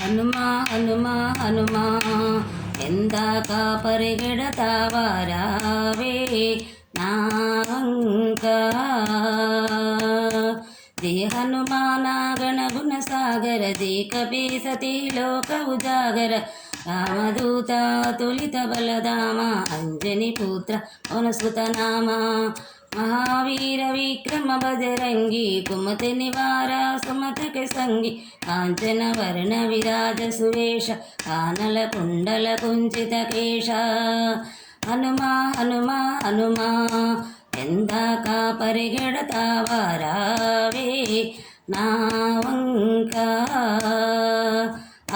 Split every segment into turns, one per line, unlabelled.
ಹನುಮ ಹನುಮ ಹನುಮ ಎಂದಾಕ ಪರಿಗೆಡತಾವರಾವೇ ನಾವಂಕ ಜಯ ಹನುಮಾನ ಗಣಗುಣ ಸಾಗರ ಜಯ ಕಪಿ ಸತಿ ಲೋಕ ಉಜಾಗರ ರಾಮದೂತ ತುಲಿತ ಬಲಧಾಮ ಅಂಜನಿ ಪುತ್ರ ಪವನಸುತ ನಾಮ महावीर विक्रम बजरंगी कुमति निवार सुमत के संगी कांचन वर्ण विराज सुवेश कानल कुंडल कुंचित केश हनुमा हनुमा हनुमा ಎಂದಾಕ ಪರಿಗೆಡತಾವರಾವೇ ನಾವಂಕ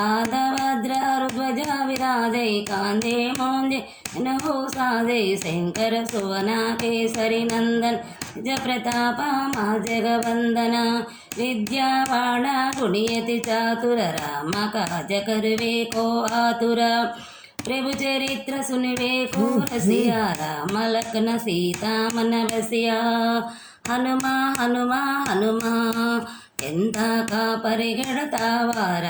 ಆದವದ್ರ ಧ್ವಜ ವಿರಾಜೈ ಕಾಂದೆ ಮೋಂದೆ ನಹೋ ಸಾಧೈ ಶಂಕರ ಸುವನ ಕೇಸರಿ ನಂದನ್ ನಿಜ ಪ್ರತಾಪ ಮಾ ಜಗವಂದನ ವಿದ್ಯಾವಾಣ ಗುಣಿಯತಿ ಚಾತುರ ರಾಮ ಕಾಜ ಕರುವೆ ಕೋ ಆತುರ प्रभु चरित्र सुनवे को रसिया राम लखन सीता मन बसिया हनुमा हनुमा हनुमा ಎಂದಾಕ ಪರಿಗೆಡತಾವರಾವೇ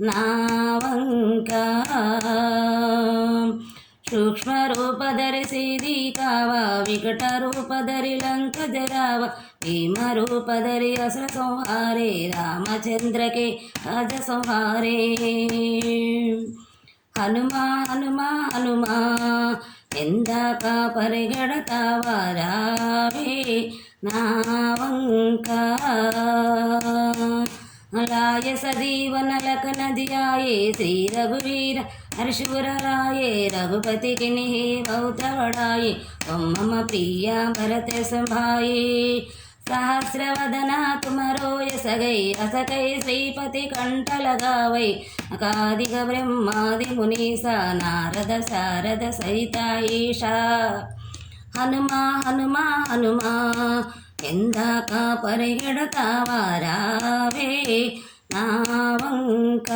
ನಾವಂಕ ಸೂಕ್ಷ್ಮ ರೂಪ ಧರಿಸಿದಿ ಕಾವ ವಿಕಟ ರೂಪ ಧರಿ ಲಂಕ ಜರಾವ ಭೀಮ ರೂಪ ಧರಿ ಅಸುರ ಸಂಹಾರೇ ರಾಮಚಂದ್ರಕ್ಕೆ ರಾಜ ಸಂಹಾರೇ ಹನುಮ ಹನುಮ ಹನುಮ ಎಂದಾಕ ಪರಿಗೆಡತಾವರಾವೇ ನಾವಂಕ लाय सजीवन लखन जियाये श्री रघुवीर हर्षुर राये रघुपति किन्हि बहुत बड़ाये तुम मम प्रिया भरत संभाये सहस्रवदना तुमरो यस गई अस गई श्रीपति कंठ लगावै अकादिक ब्रह्मादि मुनीसा नारद शारद सहिता ईशा हनुमा हनुमा हनुमा ಎಂದಾಕ ಪರಿಗೆಡತಾವರಾವೇ ನಾವಂಕ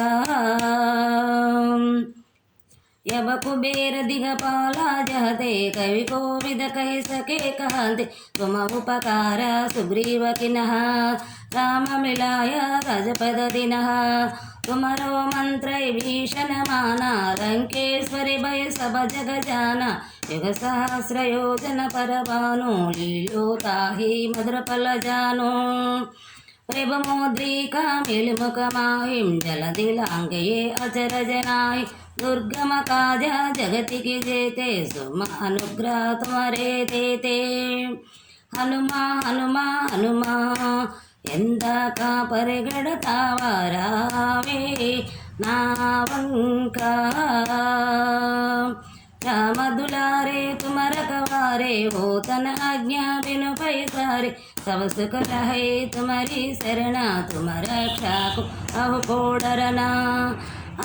यब कुबेर दिगपाल जहते कवि कोविद कहि सके कहते तुम उपकार सुग्रीव किन्ह राम मिलाय राजपद दिनः तुमरो मंत्र भीषण माना लंकेश्वरी भय सब जग जाना युग सहस्र योजन परवानो लीलो ताहि मधुर फल जानो प्रेमोद्रीका मिलमुख माहिम जलधि लांगये अचर जनाय दुर्गम काज जगति की जेते सुम अनुग्रह तुम्हारे देते हनुमा हनुमा हनुमा ಎಂದಾಕ ಪರಿಗೆಡತಾವರಾವೇ ನಾವಂಕ राम दुलारे तुम रखवारे हो तन आज्ञा बिनु पैसारे सब सुख रहे तुम्हारी शरणा तुम रक्षा को अब को डरना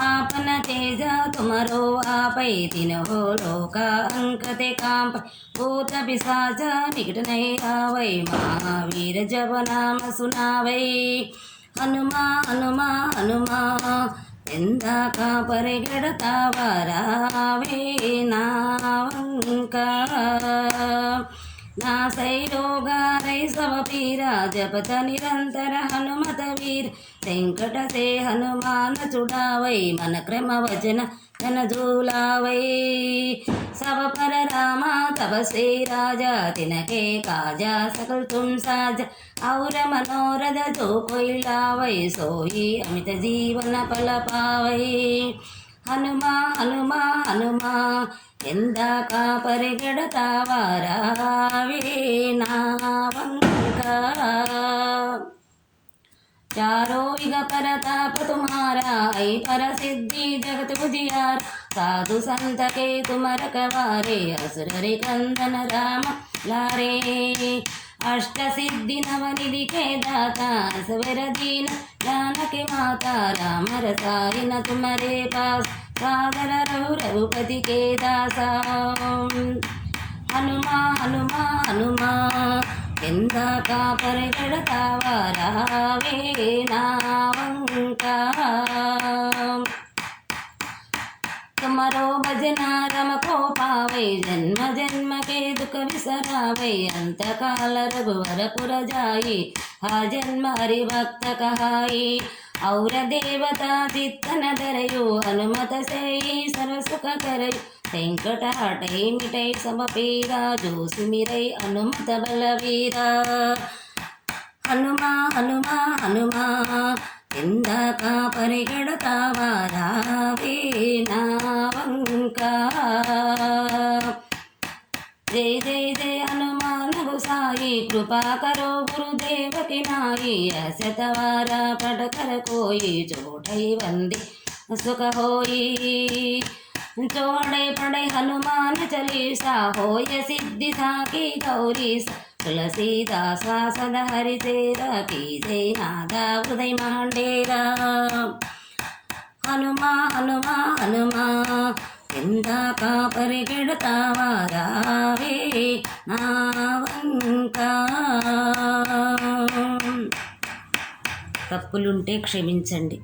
आपन तेजा तुमरो आपै तिन्हो लोका अंकते कांप भूत पिशाच निकट नहीं आवै महावीर जब नाम सुनावै हनुमा हनुमा हनुमा ಎಂದಾಕ ಪರಿಗೆಡತಾವರಾವೇ ನಾವಂಕ नासै रोगारै सब पीरा जपत निरंतर हनुमत वीर संकट से हनुमान छुड़ावै मन क्रम वचन धन झूलावै सब पर रामा तब से राजा तिनके काजा सकल तुम साज और मनोरथ जो कोई लावै सोई अमित जीवन फल पावै हनुमा हनुमा हनुमा ಎಂದಾಕ ಪರಿಗೆಡತಾವರಾವೇ ನಾವಂಕ चारों युग परताप तुम्हारा ऐ पर सिद्धि जगत उजियार साधु संत के तुम रखवारे असुर रे कंदन राम लारे अष्ट सिद्धि नवनिधि के दाता सवर दीन जानकी माता राम रसायन तुम्हारे पास सादर रघु रघुपति के दासा हनुमा हनुमा हनुमा ಎಂದಾಕ ಪರಿಗೆಡತಾವರಾವೇ ನಾವಂಕ तुमरो भजना रम को पावै जन्म जन्म के दुख बिसरावै अंत काल रघुवर पुर जाई हा जन्म हरि भक्त कहाई ಔರ ದೇವತಾ ಚಿತ್ತನ ದರೆಯು ಹನುಮತ ಸೇಯಿ ಸರ್ವಸುಖ ಕರೆಯು ವೆಂಕಟಾಟೈ ಮಿಟೈ ಸಮಪೀರ ಜೋಸಿಮಿರೈ ಹನುಮತ ಬಲವೀರ ಹನುಮ ಹನುಮ ಹನುಮ ಎಂದ ಕಾಪರಿಗಡತಾವಾರಾವೇ ನಾವಂಕ जय जय जय हनुमान गोसाई कृपा करो गुरुदेव की नाई ऐसे तवारा पढ़ कर कोई जोड़ई बंदी सुख होई जोड़े पड़े हनुमान चालीसा होय सिद्धि साकी गौरी तुलसीदास सदा हरि तेरा की जय नादा उदय मांडेरा हनुमा हनुमा हनुमा ಎಂದ ಕಾಪರಿಗೆಡತಾವಾರಾವೇ ನಾವಂಕ తప్పులుంటే క్షమించండి.